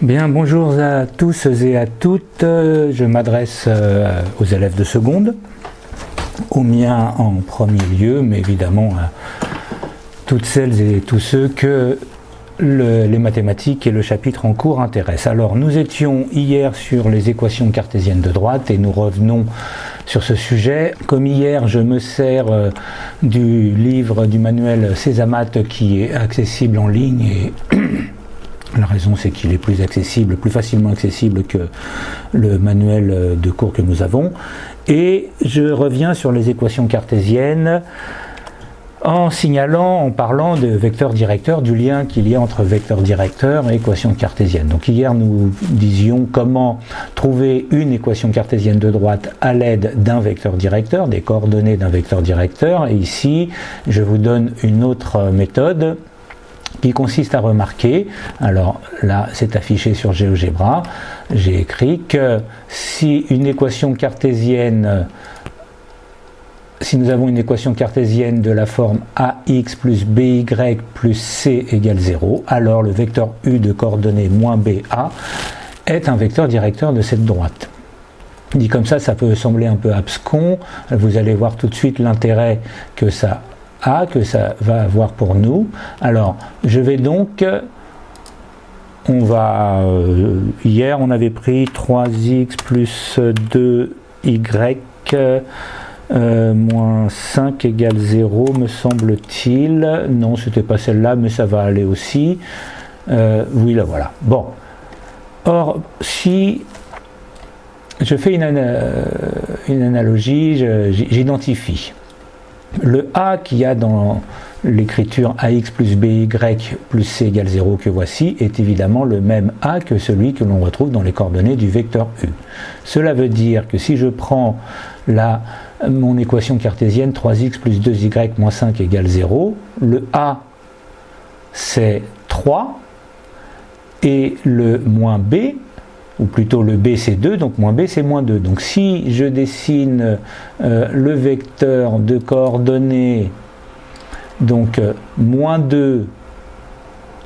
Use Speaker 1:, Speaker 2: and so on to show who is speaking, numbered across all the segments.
Speaker 1: Bien, bonjour à tous et à toutes. Je m'adresse aux élèves de seconde, aux miens en premier lieu, mais évidemment à toutes celles et tous ceux que les mathématiques et le chapitre en cours intéressent. Alors, nous étions hier sur les équations cartésiennes de droite et nous revenons sur ce sujet. Comme hier, je me sers du livre, du manuel Césamat qui est accessible en ligne et la raison, c'est qu'il est plus accessible, plus facilement accessible que le manuel de cours que nous avons. Et je reviens sur les équations cartésiennes en signalant, en parlant de vecteur directeur, du lien qu'il y a entre vecteur directeur et équation cartésienne. Donc hier, nous disions comment trouver une équation cartésienne de droite à l'aide d'un vecteur directeur, des coordonnées d'un vecteur directeur. Et ici, je vous donne une autre méthode qui consiste à remarquer, alors là c'est affiché sur GeoGebra, j'ai écrit que si nous avons une équation cartésienne de la forme AX plus BY plus C égale 0, alors le vecteur U de coordonnées moins BA est un vecteur directeur de cette droite. Dit comme ça, ça peut sembler un peu abscon, vous allez voir tout de suite l'intérêt que ça va avoir pour nous. Alors, je vais donc, hier on avait pris 3x plus 2y moins 5 égale 0, me semble-t-il. Non, c'était pas celle-là, mais ça va aller aussi. Oui, là voilà. Bon. Or, si je fais une analogie, j'identifie. Le A qu'il y a dans l'écriture AX plus BY plus C égale 0 que voici est évidemment le même A que celui que l'on retrouve dans les coordonnées du vecteur U. Cela veut dire que si je prends mon équation cartésienne 3x plus 2y moins 5 égale 0, le A c'est 3 et le moins B, ou plutôt le B c'est 2, donc moins B c'est moins 2. Donc si je dessine le vecteur de coordonnées, donc moins 2,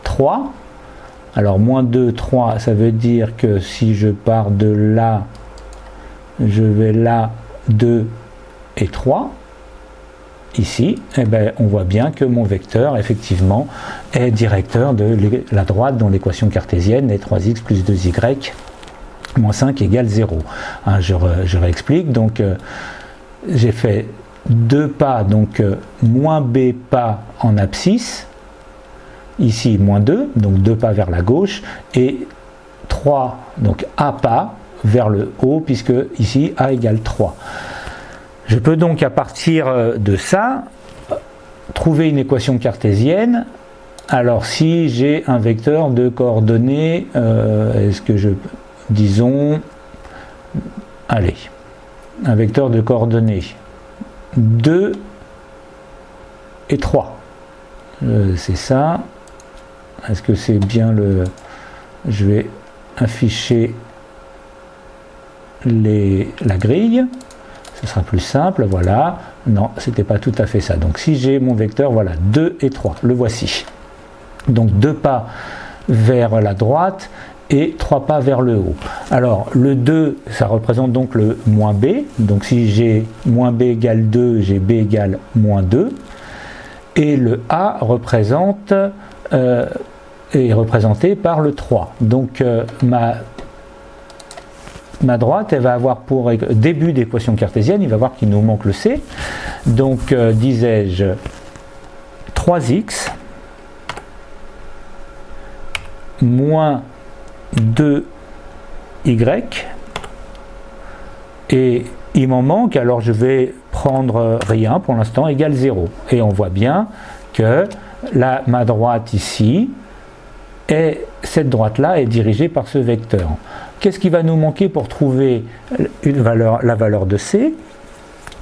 Speaker 1: 3, alors moins 2, 3, ça veut dire que si je pars de là, je vais là, 2 et 3, ici, eh bien, on voit bien que mon vecteur, effectivement, est directeur de la droite dont l'équation cartésienne est 3x plus 2y moins 5 égale 0. Hein, je réexplique, donc j'ai fait 2 pas, donc moins b pas en abscisse, ici moins 2, donc 2 pas vers la gauche, et 3, donc a pas vers le haut, puisque ici a égale 3. Je peux donc à partir de ça trouver une équation cartésienne. Alors si j'ai un vecteur de coordonnées, disons, allez, un vecteur de coordonnées 2 et 3. C'est ça. Est-ce que c'est bien je vais afficher la grille. Ce sera plus simple, voilà. Non, c'était pas tout à fait ça. Donc si j'ai mon vecteur, voilà, 2 et 3, le voici. Donc 2 pas vers la droite et 3 pas vers le haut. Alors le 2, ça représente donc le moins b. Donc si j'ai moins b égale 2, j'ai b égale moins 2. Et le a est représenté par le 3. Donc ma droite, elle va avoir pour début d'équation cartésienne, il va voir qu'il nous manque le C. Donc, disais-je, 3x moins 2y, et il m'en manque, alors je vais prendre rien pour l'instant, égale 0. Et on voit bien que ma droite ici, cette droite-là est dirigée par ce vecteur. Qu'est-ce qui va nous manquer pour trouver la valeur de C?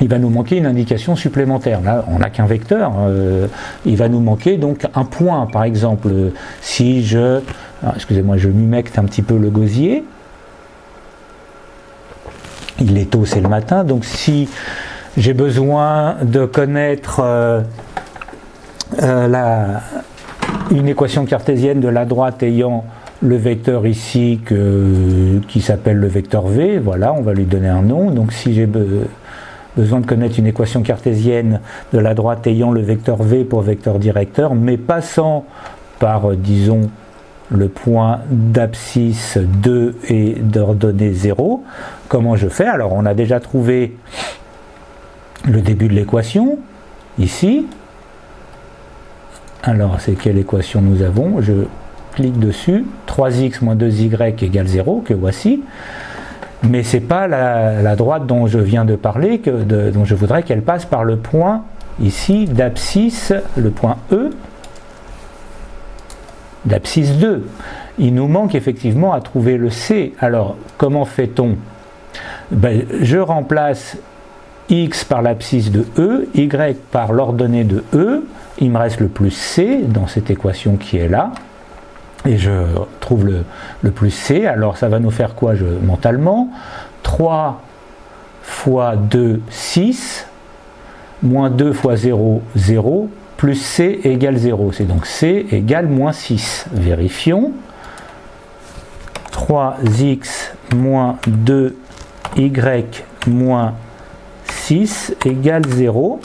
Speaker 1: Il va nous manquer une indication supplémentaire. Là, on n'a qu'un vecteur. Il va nous manquer donc un point. Par exemple, si excusez-moi, je m'humecte un petit peu le gosier. Il est tôt, c'est le matin. Donc si j'ai besoin de connaître une équation cartésienne de la droite ayant le vecteur ici qui s'appelle le vecteur V, voilà, on va lui donner un nom. Donc si j'ai besoin de connaître une équation cartésienne de la droite ayant le vecteur V pour vecteur directeur, mais passant par, disons, le point d'abscisse 2 et d'ordonnée 0, comment je fais? Alors on a déjà trouvé le début de l'équation, ici. Alors c'est quelle équation nous avons? Je clique dessus, 3x moins 2y égale 0, que voici. Mais ce n'est pas la droite dont je viens de parler, dont je voudrais qu'elle passe par le point ici d'abscisse, le point E, d'abscisse 2. Il nous manque effectivement à trouver le C. Alors, comment fait-on? Je remplace x par l'abscisse de E, y par l'ordonnée de E, il me reste le plus C dans cette équation qui est là, et je trouve le plus C. Alors ça va nous faire quoi mentalement? 3 fois 2, 6, moins 2 fois 0, 0, plus C égale 0. C'est donc C égale moins 6. Vérifions. 3x moins 2y moins 6 égale 0.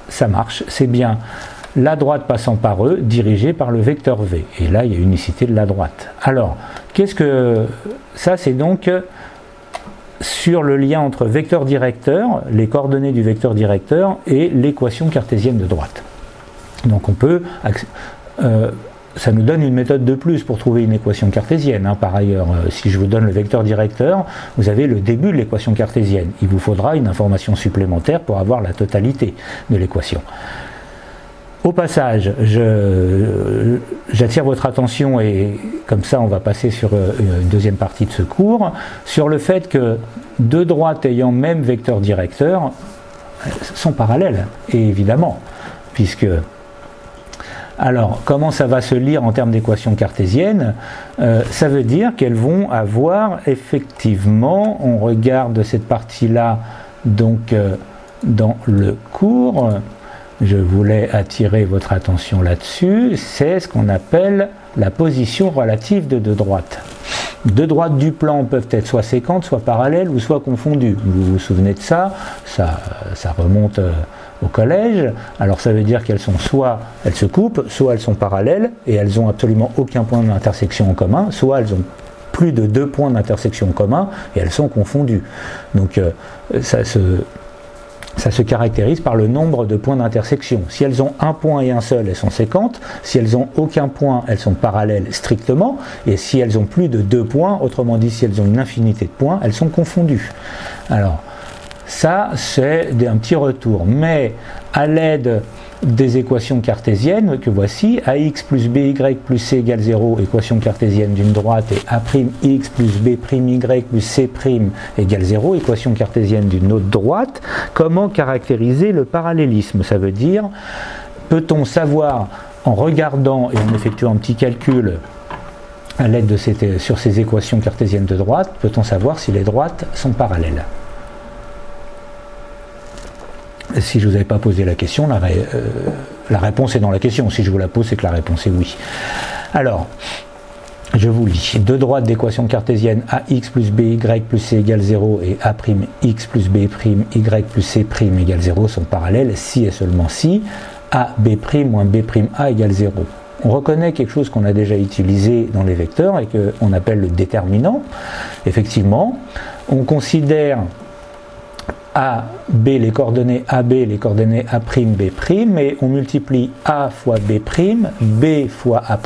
Speaker 1: Ça marche, c'est bien la droite passant par E, dirigée par le vecteur V. Et là, il y a unicité de la droite. Alors, qu'est-ce que... Ça, c'est donc sur le lien entre vecteur directeur, les coordonnées du vecteur directeur, et l'équation cartésienne de droite. Donc on peut... ça nous donne une méthode de plus pour trouver une équation cartésienne. Hein. Par ailleurs, si je vous donne le vecteur directeur, vous avez le début de l'équation cartésienne. Il vous faudra une information supplémentaire pour avoir la totalité de l'équation. Au passage, j'attire votre attention, et comme ça on va passer sur une deuxième partie de ce cours, sur le fait que deux droites ayant même vecteur directeur sont parallèles, et évidemment, puisque... Alors, comment ça va se lire en termes d'équation cartésienne? Ça veut dire qu'elles vont avoir effectivement, on regarde cette partie-là donc dans le cours, je voulais attirer votre attention là-dessus, c'est ce qu'on appelle la position relative de deux droites. Deux droites du plan peuvent être soit séquentes, soit parallèles, ou soit confondues. Vous vous souvenez de ça? Ça remonte au collège. Alors ça veut dire qu'elles sont soit elles se coupent, soit elles sont parallèles, et elles n'ont absolument aucun point d'intersection en commun, soit elles ont plus de 2 points d'intersection communs, et elles sont confondues. Donc ça se caractérise par le nombre de points d'intersection. Si elles ont un point et un seul, elles sont séquentes. Si elles n'ont aucun point, elles sont parallèles strictement. Et si elles ont plus de 2 points, autrement dit, si elles ont une infinité de points, elles sont confondues. Alors, ça, c'est un petit retour. Mais à l'aide des équations cartésiennes que voici, ax plus by plus c égale 0, équation cartésienne d'une droite, et a'x plus b'y plus c' égale 0, équation cartésienne d'une autre droite. Comment caractériser le parallélisme? Ça veut dire, peut-on savoir, en regardant et en effectuant un petit calcul à l'aide de sur ces équations cartésiennes de droite, peut-on savoir si les droites sont parallèles? Si je ne vous avais pas posé la question, la réponse est dans la question. Si je vous la pose, c'est que la réponse est oui. Alors, je vous lis. Deux droites d'équation cartésienne ax plus by plus c égale 0 et a'x plus b'y plus c' égale 0 sont parallèles si et seulement si ab' moins b'a égale 0. On reconnaît quelque chose qu'on a déjà utilisé dans les vecteurs et qu'on appelle le déterminant. Effectivement, on considère AB, les coordonnées AB, les coordonnées A', B', et on multiplie A fois B', B fois A',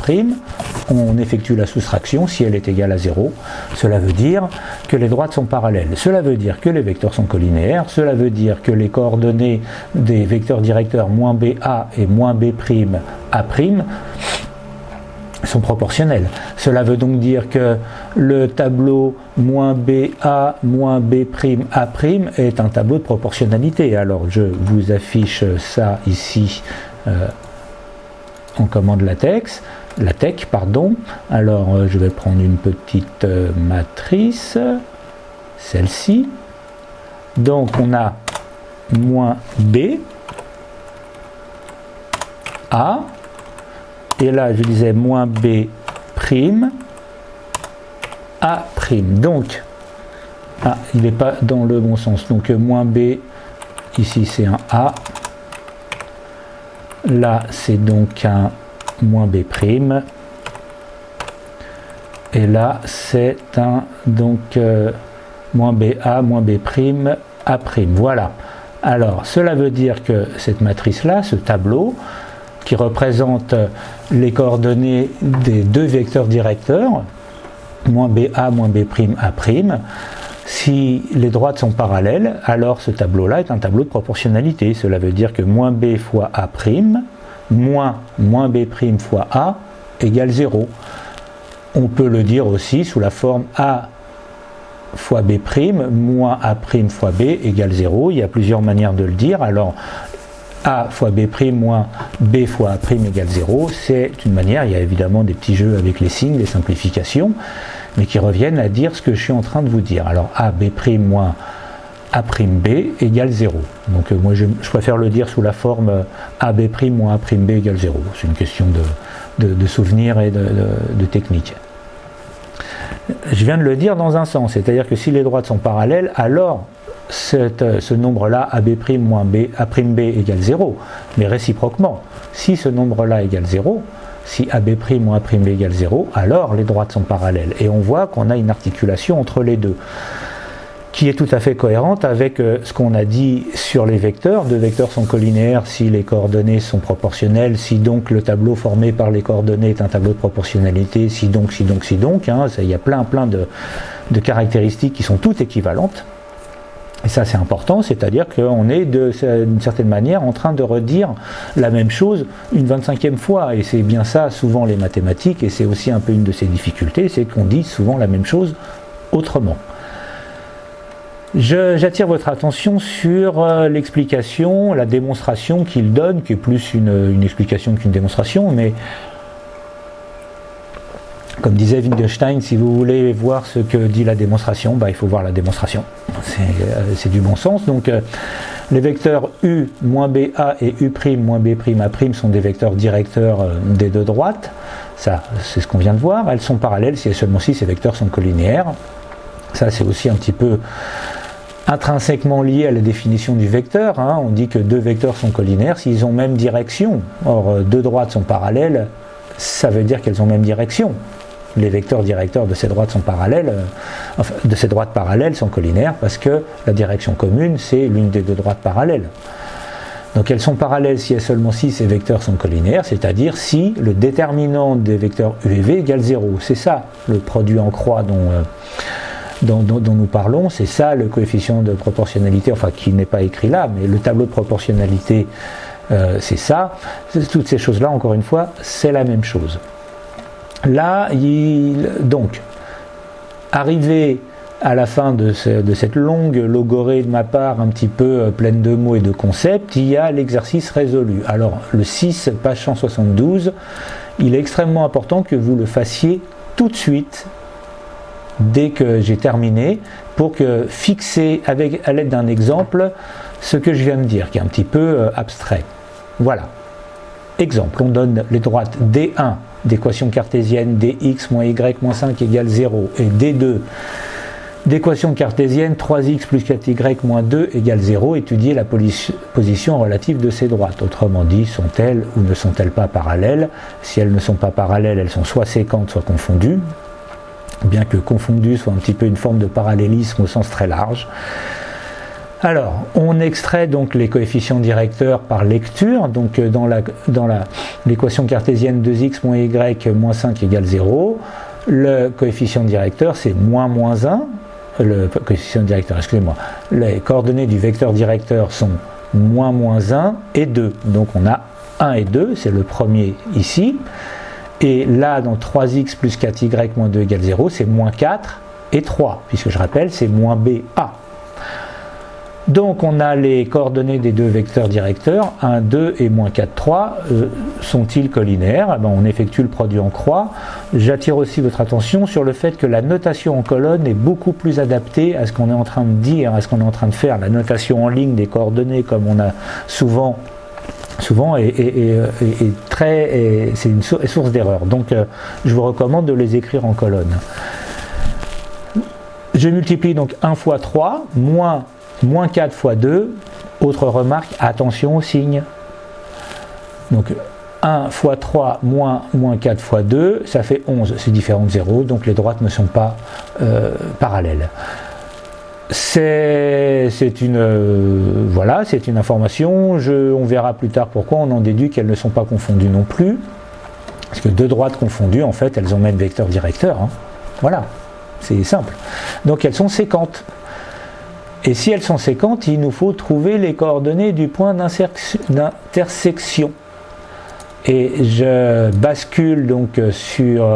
Speaker 1: on effectue la soustraction si elle est égale à 0. Cela veut dire que les droites sont parallèles. Cela veut dire que les vecteurs sont collinéaires. Cela veut dire que les coordonnées des vecteurs directeurs moins BA et moins B', A', sont proportionnelles. Cela veut donc dire que le tableau moins BA moins B' A' est un tableau de proportionnalité. Alors je vous affiche ça ici en commande latex. Alors je vais prendre une petite matrice, celle-ci. Donc on a moins B, A, et là je disais moins B', A'. Donc, il n'est pas dans le bon sens. Donc, moins B, ici c'est un A. Là, c'est donc un moins B'. Et là, c'est un donc moins BA, moins B', A'. Voilà. Alors, cela veut dire que cette matrice-là, ce tableau, qui représente les coordonnées des deux vecteurs directeurs, moins BA, moins B', A', si les droites sont parallèles, alors ce tableau-là est un tableau de proportionnalité. Cela veut dire que moins B fois A', moins B' fois A égale 0. On peut le dire aussi sous la forme A fois B', moins A' fois B égale 0. Il y a plusieurs manières de le dire. Alors, A fois B' moins B fois A' égale 0, c'est une manière. Il y a évidemment des petits jeux avec les signes, les simplifications, mais qui reviennent à dire ce que je suis en train de vous dire. Alors, A' moins A'B égale 0. Donc, moi, je préfère le dire sous la forme A' moins A'B égale 0. C'est une question de souvenir et de technique. Je viens de le dire dans un sens, c'est-à-dire que si les droites sont parallèles, alors ce nombre-là, AB' moins A'B égale 0, mais réciproquement, si ce nombre-là égale 0, si AB' moins A'B égale 0, alors les droites sont parallèles. Et on voit qu'on a une articulation entre les deux, qui est tout à fait cohérente avec ce qu'on a dit sur les vecteurs. Deux vecteurs sont collinaires si les coordonnées sont proportionnelles, si donc le tableau formé par les coordonnées est un tableau de proportionnalité, si donc. Hein, il y a plein de caractéristiques qui sont toutes équivalentes. Et ça c'est important, c'est-à-dire qu'on est d'une certaine manière en train de redire la même chose une 25e fois. Et c'est bien ça souvent les mathématiques, et c'est aussi un peu une de ces difficultés, c'est qu'on dit souvent la même chose autrement. J'attire votre attention sur l'explication, la démonstration qu'il donne, qui est plus une explication qu'une démonstration, mais comme disait Wittgenstein, si vous voulez voir ce que dit la démonstration, il faut voir la démonstration. C'est du bon sens. Donc les vecteurs U moins BA et U' moins B' A' sont des vecteurs directeurs des deux droites. Ça, c'est ce qu'on vient de voir. Elles sont parallèles si et seulement si ces vecteurs sont collinéaires. Ça, c'est aussi un petit peu intrinsèquement lié à la définition du vecteur. Hein. On dit que deux vecteurs sont collinaires s'ils ont même direction. Or, deux droites sont parallèles, ça veut dire qu'elles ont même direction. Les vecteurs directeurs de ces droites sont parallèles, de ces droites parallèles sont collinaires parce que la direction commune, c'est l'une des deux droites parallèles. Donc elles sont parallèles si et seulement si ces vecteurs sont collinaires, c'est-à-dire si le déterminant des vecteurs U et V égale 0. C'est ça le produit en croix dont nous parlons, c'est ça le coefficient de proportionnalité, enfin qui n'est pas écrit là, mais le tableau de proportionnalité, c'est ça. Toutes ces choses-là, encore une fois, c'est la même chose. Là, donc, arrivé à la fin de cette longue logorée de ma part, un petit peu pleine de mots et de concepts, il y a l'exercice résolu. Alors, le 6, page 172, il est extrêmement important que vous le fassiez tout de suite, dès que j'ai terminé, pour que fixer à l'aide d'un exemple ce que je viens de dire, qui est un petit peu abstrait. Voilà. Exemple, on donne les droites D1 d'équation cartésienne dx moins y moins 5 égale 0 et D2 d'équation cartésienne 3x plus 4y moins 2 égale 0, étudier la position relative de ces droites. Autrement dit, sont-elles ou ne sont-elles pas parallèles? Si elles ne sont pas parallèles, elles sont soit séquentes, soit confondues. Bien que confondu soit un petit peu une forme de parallélisme au sens très large. Alors, on extrait donc les coefficients directeurs par lecture, donc dans l'équation cartésienne 2x moins y moins 5 égale 0, le coefficient directeur c'est moins 1, le coefficient directeur, excusez-moi, les coordonnées du vecteur directeur sont moins 1 et 2, donc on a 1 et 2, c'est le premier ici. Et là, dans 3x plus 4y moins 2 égale 0, c'est moins 4 et 3, puisque je rappelle, c'est moins BA. Donc on a les coordonnées des deux vecteurs directeurs, 1, 2 et moins 4, 3. Sont-ils collinaires? On effectue le produit en croix. J'attire aussi votre attention sur le fait que la notation en colonne est beaucoup plus adaptée à ce qu'on est en train de dire, à ce qu'on est en train de faire. La notation en ligne des coordonnées, comme on a souvent c'est une source d'erreur. Donc je vous recommande de les écrire en colonne. Je multiplie donc 1 fois 3, moins 4 fois 2. Autre remarque, attention au signe. Donc 1 fois 3 moins 4 fois 2, ça fait 11, c'est différent de 0, donc les droites ne sont pas parallèles. C'est une information, on verra plus tard pourquoi on en déduit qu'elles ne sont pas confondues non plus, parce que deux droites confondues, en fait, elles ont même vecteur directeur, hein. Voilà, c'est simple. Donc elles sont séquentes. Et si elles sont séquentes, il nous faut trouver les coordonnées du point d'intersection. Et je bascule donc sur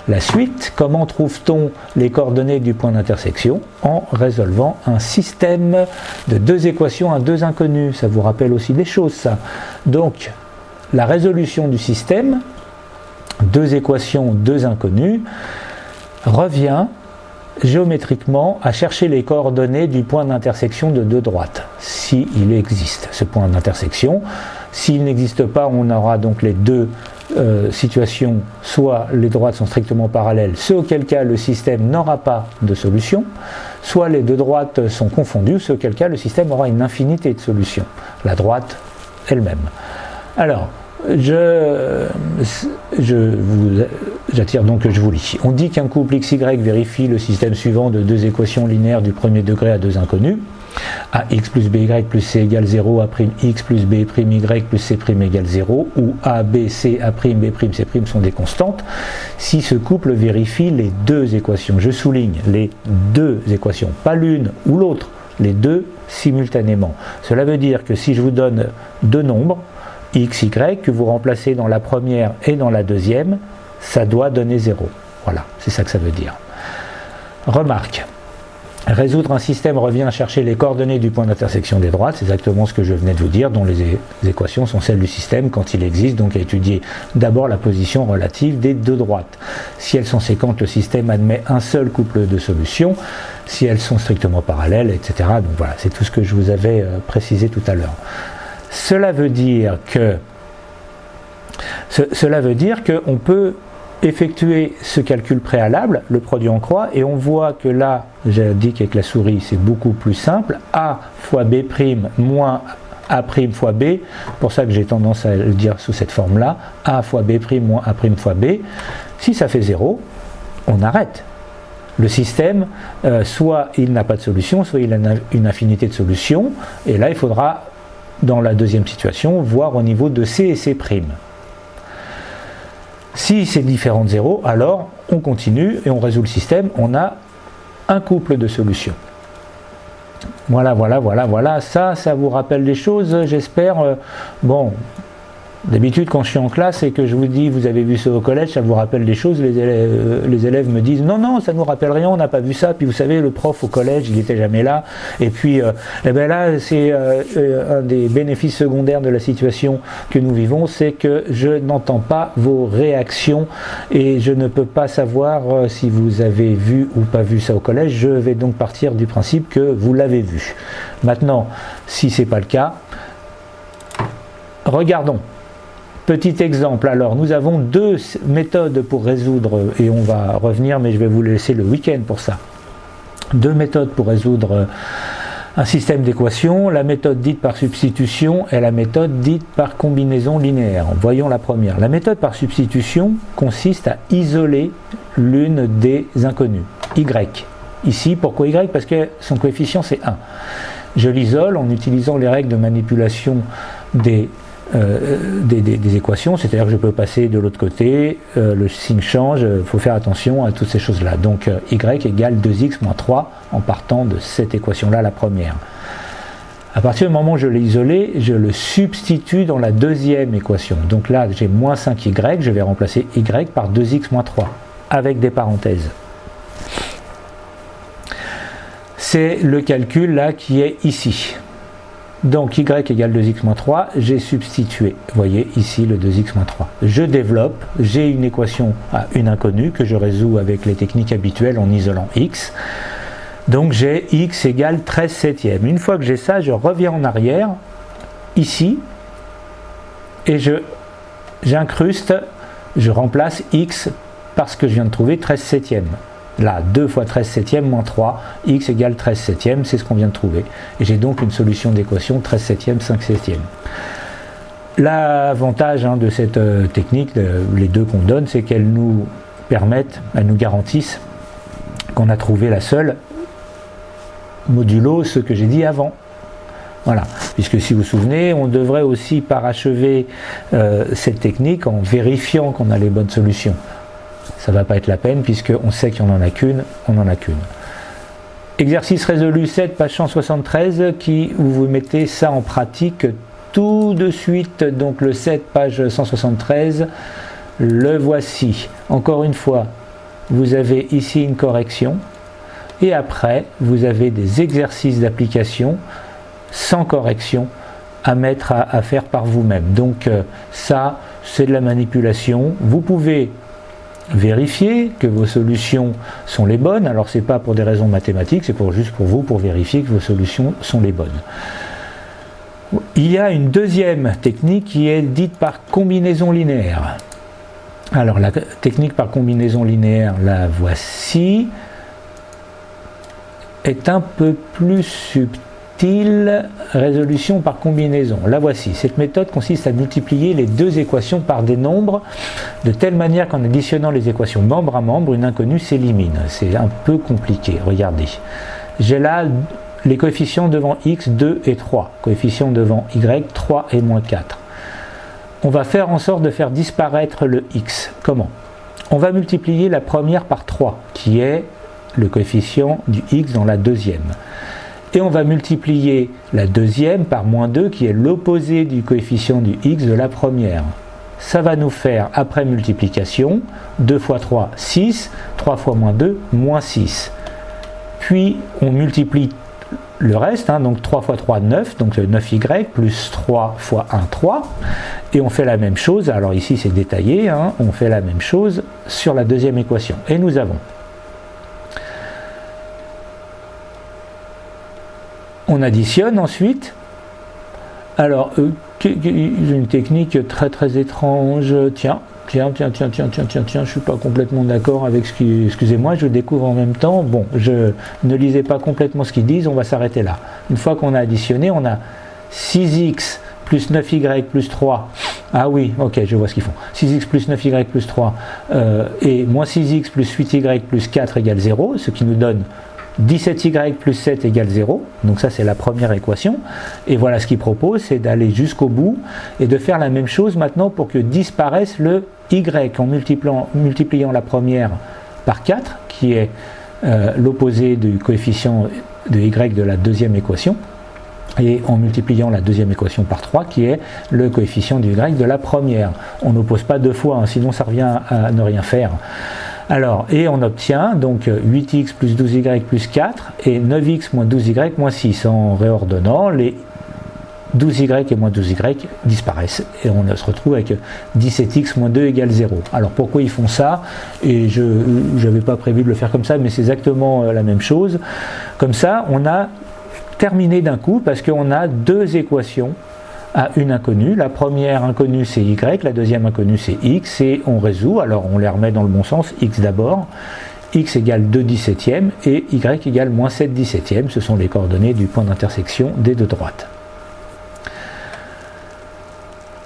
Speaker 1: la suite. Comment trouve-t-on les coordonnées du point d'intersection? En résolvant un système de deux équations à deux inconnus. Ça vous rappelle aussi des choses, ça. Donc, la résolution du système, deux équations, deux inconnus, revient géométriquement à chercher les coordonnées du point d'intersection de deux droites, s'il existe ce point d'intersection. S'il n'existe pas, on aura donc les deux situations, soit les droites sont strictement parallèles, ce auquel cas le système n'aura pas de solution, soit les deux droites sont confondues, ce auquel cas le système aura une infinité de solutions, la droite elle-même. Alors, j'attire donc que je vous lis. On dit qu'un couple XY vérifie le système suivant de deux équations linéaires du premier degré à deux inconnus. AX plus BY plus C égale 0, A'X plus B'Y plus C' égale 0, ou A, B, C, A', B', C' sont des constantes, si ce couple vérifie les deux équations. Je souligne les deux équations, pas l'une ou l'autre, les deux simultanément. Cela veut dire que si je vous donne deux nombres, X, Y, que vous remplacez dans la première et dans la deuxième, ça doit donner 0. Voilà, c'est ça que ça veut dire. Remarque. Résoudre un système revient à chercher les coordonnées du point d'intersection des droites, c'est exactement ce que je venais de vous dire, dont les équations sont celles du système quand il existe, donc à étudier d'abord la position relative des deux droites. Si elles sont séquentes, le système admet un seul couple de solutions, si elles sont strictement parallèles, etc. Donc voilà, c'est tout ce que je vous avais précisé tout à l'heure. Cela veut dire qu'on peut effectuer ce calcul préalable, le produit en croix, et on voit que là, j'ai dit qu'avec la souris c'est beaucoup plus simple, A fois B' moins A' fois B, pour ça que j'ai tendance à le dire sous cette forme-là, A fois B' moins A' fois B, si ça fait 0, on arrête. Le système, soit il n'a pas de solution, soit il a une infinité de solutions, et là il faudra, dans la deuxième situation, voir au niveau de C et C'. Si c'est différent de 0, alors on continue et on résout le système, on a un couple de solutions. Voilà, ça vous rappelle des choses, j'espère. Bon, d'habitude quand je suis en classe et que je vous dis vous avez vu ça au collège, ça vous rappelle des choses, les élèves me disent non, ça nous rappelle rien, on n'a pas vu ça, puis vous savez le prof au collège il n'était jamais là, et puis là c'est un des bénéfices secondaires de la situation que nous vivons, c'est que je n'entends pas vos réactions et je ne peux pas savoir si vous avez vu ou pas vu ça au collège. Je vais donc partir du principe que vous l'avez vu. Maintenant, si c'est pas le cas, regardons. Petit exemple, alors nous avons deux méthodes pour résoudre, et on va revenir, mais je vais vous laisser le week-end pour ça. Deux méthodes pour résoudre un système d'équations, la méthode dite par substitution et la méthode dite par combinaison linéaire. Voyons la première. La méthode par substitution consiste à isoler l'une des inconnues, Y. Ici, pourquoi Y? Parce que son coefficient c'est 1. Je l'isole en utilisant les règles de manipulation des équations, c'est-à-dire que je peux passer de l'autre côté, le signe change, il faut faire attention à toutes ces choses-là. Donc y égale 2x moins 3 en partant de cette équation-là, la première. À partir du moment où je l'ai isolé, je le substitue dans la deuxième équation. Donc là, j'ai moins 5y, je vais remplacer y par 2x moins 3, avec des parenthèses. C'est le calcul là qui est ici. Donc y égale 2x moins 3, j'ai substitué, vous voyez ici le 2x moins 3. Je développe, j'ai une équation à une inconnue que je résous avec les techniques habituelles en isolant x. Donc j'ai x égale 13 septièmes. Une fois que j'ai ça, je reviens en arrière, ici, et j'incruste, je remplace x par ce que je viens de trouver, 13 septièmes. là, 2 fois 13 septièmes moins 3, x égale 13 septièmes, c'est ce qu'on vient de trouver. Et j'ai donc une solution d'équation 13 septièmes, 5 septièmes. L'avantage de cette technique, les deux qu'on donne, c'est qu'elles nous permettent, elles nous garantissent qu'on a trouvé la seule modulo ce que j'ai dit avant. Voilà, puisque si vous vous souvenez, on devrait aussi parachever cette technique en vérifiant qu'on a les bonnes solutions. Ça ne va pas être la peine, puisqu'on sait qu'il n'y en a qu'une, on n'en a qu'une. Exercice résolu 7, page 173, qui vous mettez ça en pratique tout de suite. Donc le 7, page 173, le voici. Encore une fois, vous avez ici une correction, et après, vous avez des exercices d'application sans correction à mettre à faire par vous-même. Donc ça, c'est de la manipulation. Vous pouvez vérifier que vos solutions sont les bonnes. Alors c'est pas pour des raisons mathématiques, c'est juste pour vous, pour vérifier que vos solutions sont les bonnes. Il y a une deuxième technique qui est dite par combinaison linéaire. Alors la technique par combinaison linéaire, la voici, est un peu plus subtile. Résolution par combinaison. La voici. Cette méthode consiste à multiplier les deux équations par des nombres de telle manière qu'en additionnant les équations membre à membre, une inconnue s'élimine. C'est un peu compliqué. Regardez. J'ai là les coefficients devant x, 2 et 3. Coefficients devant y, 3 et moins 4. On va faire en sorte de faire disparaître le x. Comment? On va multiplier la première par 3, qui est le coefficient du x dans la deuxième. Et on va multiplier la deuxième par moins 2, qui est l'opposé du coefficient du x de la première. Ça va nous faire, après multiplication, 2 fois 3, 6, 3 fois moins 2, moins 6. Puis on multiplie le reste, donc 3 fois 3, 9, donc 9y, plus 3 fois 1, 3. Et on fait la même chose, alors ici c'est détaillé, on fait la même chose sur la deuxième équation. Et nous avons... On additionne ensuite. Alors, une technique très très étrange. Tiens, je suis pas complètement d'accord avec ce qui... Excusez-moi, je découvre en même temps. Bon, je ne lisais pas complètement ce qu'ils disent, on va s'arrêter là. Une fois qu'on a additionné, on a 6x plus 9y plus 3. Ah oui, ok, je vois ce qu'ils font. 6x plus 9y plus 3 et moins 6x plus 8y plus 4 égale 0, ce qui nous donne 17y plus 7 égale 0, donc ça c'est la première équation, et voilà ce qu'il propose, c'est d'aller jusqu'au bout et de faire la même chose maintenant pour que disparaisse le y en multipliant la première par 4, qui est l'opposé du coefficient de y de la deuxième équation, et en multipliant la deuxième équation par 3, qui est le coefficient du y de la première. On n'oppose pas deux fois, sinon ça revient à ne rien faire. Alors, et on obtient donc 8x plus 12y plus 4 et 9x moins 12y moins 6. En réordonnant, les 12y et moins 12y disparaissent. Et on se retrouve avec 17x moins 2 égale 0. Alors pourquoi ils font ça? Et je n'avais pas prévu de le faire comme ça, mais c'est exactement la même chose. Comme ça, on a terminé d'un coup parce qu'on a deux équations à une inconnue. La première inconnue c'est y, la deuxième inconnue c'est x, et on résout. Alors on les remet dans le bon sens, x d'abord, x égale 2 17e et y égale moins 7 17e, ce sont les coordonnées du point d'intersection des deux droites.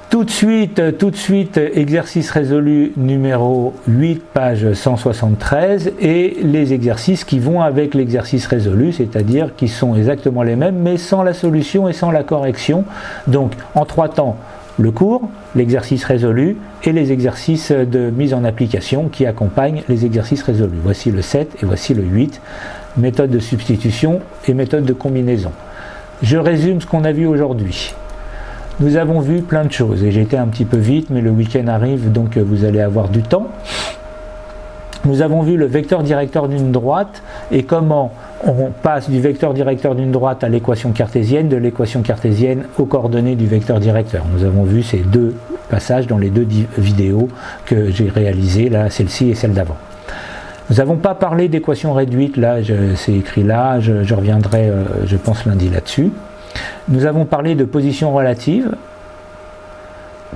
Speaker 1: Tout de suite, exercice résolu numéro 8, page 173, et les exercices qui vont avec l'exercice résolu, c'est-à-dire qui sont exactement les mêmes, mais sans la solution et sans la correction. Donc, en 3 temps, le cours, l'exercice résolu et les exercices de mise en application qui accompagnent les exercices résolus. Voici le 7 et voici le 8, méthode de substitution et méthode de combinaison. Je résume ce qu'on a vu aujourd'hui. Nous avons vu plein de choses, et j'ai été un petit peu vite, mais le week-end arrive, donc vous allez avoir du temps. Nous avons vu le vecteur directeur d'une droite, et comment on passe du vecteur directeur d'une droite à l'équation cartésienne, de l'équation cartésienne aux coordonnées du vecteur directeur. Nous avons vu ces deux passages dans les deux vidéos que j'ai réalisées, là, celle-ci et celle d'avant. Nous n'avons pas parlé d'équation réduite, là, c'est écrit là, je reviendrai, je pense, lundi là-dessus. Nous avons parlé de position relative,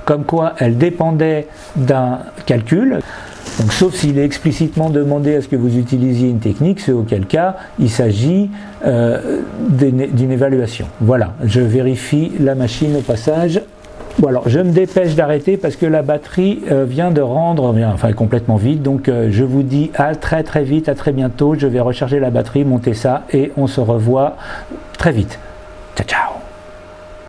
Speaker 1: comme quoi elle dépendait d'un calcul. Donc, sauf s'il est explicitement demandé à ce que vous utilisiez une technique, c'est auquel cas il s'agit d'une évaluation. Voilà, je vérifie la machine au passage. Bon, alors je me dépêche d'arrêter parce que la batterie vient de rendre, enfin complètement vide, donc je vous dis à très très vite, à très bientôt. Je vais recharger la batterie, monter ça et on se revoit très vite. Ciao ciao.